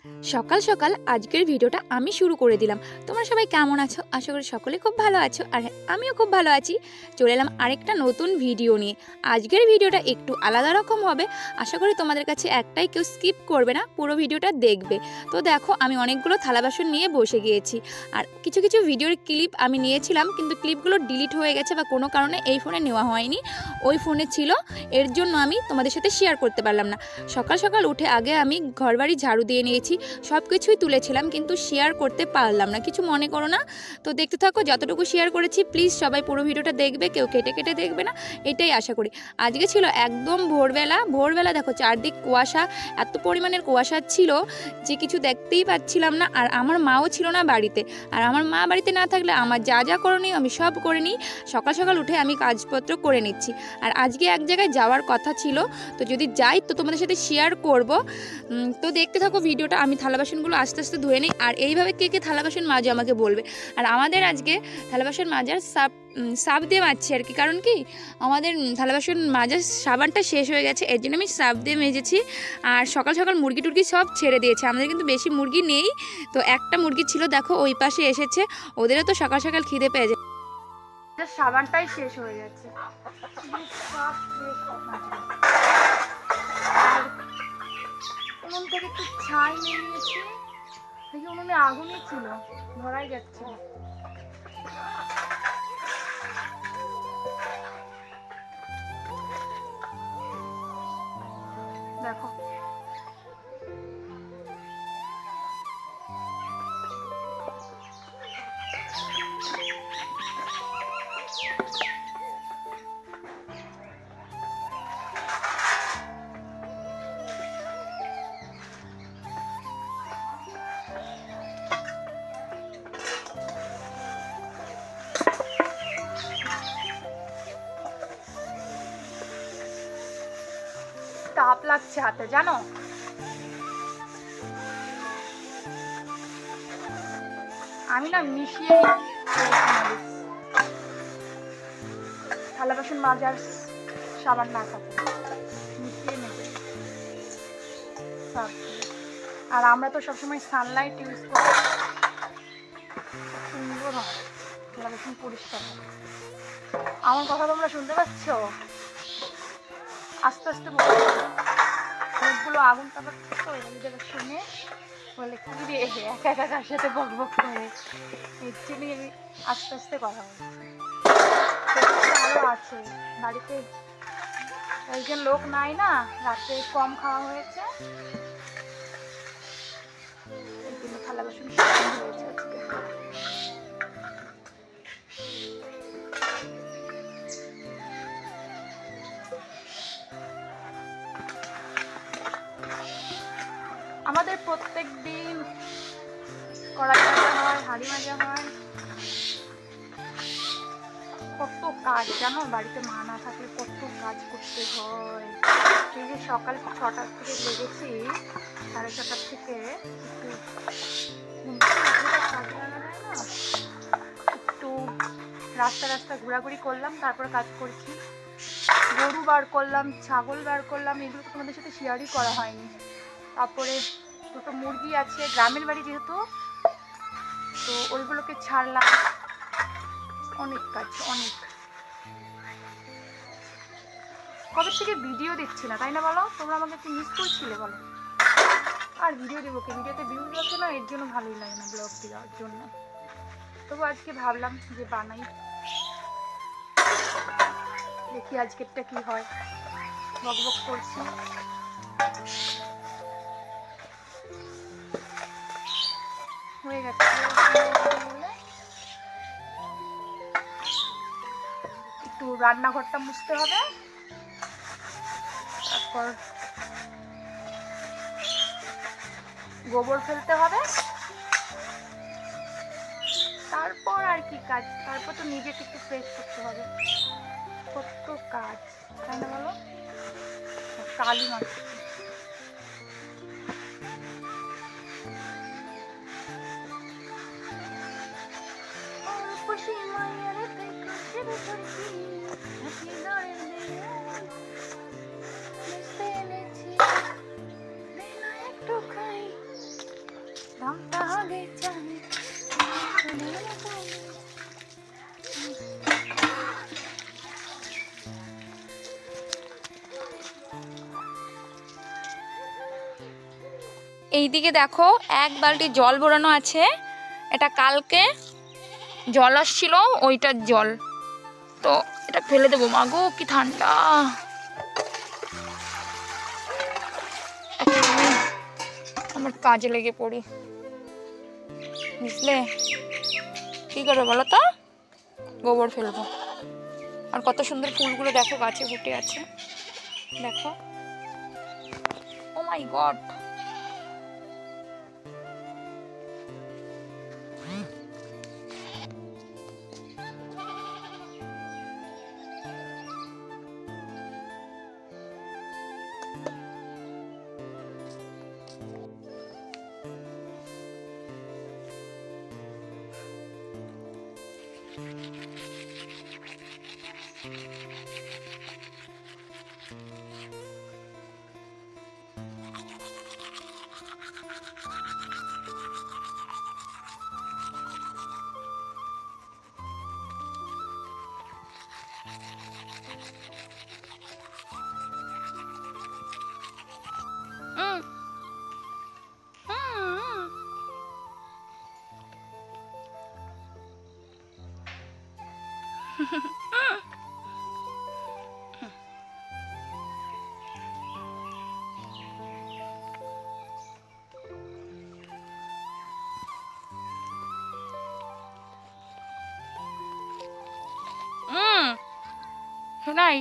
সকাল সকাল আজকের ভিডিওটা আমি শুরু করে দিলাম। তোমরা সবাই কেমন আছো? আশা করি সকলে খুব ভালো আছো, আর আমিও খুব ভালো আছি। চলে এলাম আরেকটা নতুন ভিডিও নিয়ে। আজকের ভিডিওটা একটু আলাদা রকম হবে। আশা করি তোমাদের কাছে একটাই কেউ স্কিপ করবে না, পুরো ভিডিওটা দেখবে। তো দেখো, আমি অনেকগুলো থালা বাসন নিয়ে বসে গিয়েছি, আর কিছু কিছু ভিডিওর ক্লিপ আমি নিয়েছিলাম, কিন্তু ক্লিপগুলো ডিলিট হয়ে গেছে বা কোনো কারণে এই ফোনে নেওয়া হয়নি, ওই ফোনে ছিল। এর জন্য আমি তোমাদের সাথে শেয়ার করতে পারলাম না। সকাল সকাল উঠে আগে আমি ঘরবাড়ি ঝাড়ু দিয়ে নিয়েছি, সব কিছুই তুলেছিলাম, কিন্তু শেয়ার করতে পারলাম না, কিছু মনে করো না। তো দেখতে থাকো, যতটুকু শেয়ার করেছি প্লিজ সবাই পুরো ভিডিওটা দেখবে, কেউ কেটে কেটে দেখবে না, এটাই আশা করি। আজকে ছিল একদম ভোরবেলা দেখো চারদিক কুয়াশা, এত পরিমাণের কুয়াশা ছিল যে কিছু দেখতেই পাচ্ছিলাম না। আর আমার মাও ছিল না বাড়িতে, আর আমার মা বাড়িতে না থাকলে আমার যা যা করণীয় আমি সব করে নিই। সকাল সকাল উঠে আমি কাজপত্র করে নিচ্ছি, আর আজকে এক জায়গায় যাওয়ার কথা ছিল, তো যদি যাই তো তোমাদের সাথে শেয়ার করব। তো দেখতে থাকো ভিডিওটা। আমি থালা বাসনগুলো আস্তে আস্তে ধুয়ে নিই, আর এইভাবে কে কে থালা বাসন মাজে আমাকে বলবে। আর আমাদের আজকে থালা বাসন মাজার সার্ফ দিয়ে মাজছি আর কি, কারণ কি আমাদের থালা বাসন মাজার সাবানটা শেষ হয়ে গেছে, এর জন্য আমি সার্ফ দিয়ে মেজেছি। আর সকাল সকাল মুরগি টুরগি সব ছেড়ে দিয়েছে, আমাদের কিন্তু বেশি মুরগি নেই, তো একটা মুরগি ছিল দেখো ওই পাশে এসেছে, ওদেরও তো সকাল সকাল খিদে পেয়ে যায়। সাবানটাই শেষ হয়ে গেছে। উনুন থেকে একটু ছাই নিয়ে নিয়েছি, দেখি উনুনে আগুনই ছিল, ধরাই যাচ্ছে। দেখো তাপ লাগছে হাতে, জানো। আমি না মিশিয়ে থালা বাসন মাজার সাবান না থাকে, মিশিয়ে নেবে। আর আমরা তো সবসময় সানলাইট ইউজ করি, সুন্দর হয় থালা বাসন পরিষ্কার হয়। আমার কথা তোমরা শুনতে পাচ্ছ? আস্তে আস্তে অনেকগুলো আগুন তাপা তো এগুলো শুনে বলে কি রে একা একা কার সাথে বক বক করে, অ্যাকচুয়ালি আমি আস্তে আস্তে কথা বলছি। আরও আছে বাড়িতে, একজন লোক নাই না, রাতে কম খাওয়া হয়েছে, এই জন্য থালা বাসন হয়েছে আজকে। আমাদের প্রত্যেক দিন কড়াই মাজা হয়, হাঁড়ি মাজা হয়, কত কাজ জানো। বাড়িতে মা না থাকলে কত কাজ করতে হয়। এই যে সকাল 6টার থেকে লেগেছি, 6:30 থেকে একটু রাস্তা ঘোরাঘুরি করলাম, তারপর কাজ করছি। গরু বার করলাম, ছাগল বার করলাম, এগুলো তো তোমাদের সাথে শেয়ারই করা হয়নি। তারপরে দুটো মুরগি আছে, গ্রামের বাড়ি যেহেতু, তো ওইগুলোকে ছাড়লাম। অনেক কাজ, অনেক। কবে থেকে ভিডিও দিচ্ছি না, তাই না বলো? তোমরা আমাকে একটু মিস করছিলে বলো। আর ভিডিও দেবো কি, ভিডিওতে ভিউজ আছে না, এর জন্য ভালোই লাগে না ব্লগ দেওয়ার জন্য। তবু আজকে ভাবলাম যে বানাই, দেখি আজকেরটা কি হয়। বক বক করছি, হয়ে গেছে। একটু রান্নাঘরটা মুছতে হবে, তারপর গোবর ফেলতে হবে, তারপর আর কি কাজ। তারপর তো নিজেকে একটু ফ্রেশ করতে হবে, কত কাজ, তাই না বলো? কালি মাছ এইদিকে দেখো এক বালতি জল ভরানো আছে, এটা কালকে জল আসছিল ওইটার জল, তো এটা ফেলে দেবো। মাগো কি ঠান্ডা, আমার কাজে লেগে পড়ি, বুঝলে? কি করবো বলো তো? গোবর ফেলবো। আর কত সুন্দর ফুলগুলো দেখো গাছে ফুটে আছে, দেখো। ও মাই গড, শোনাই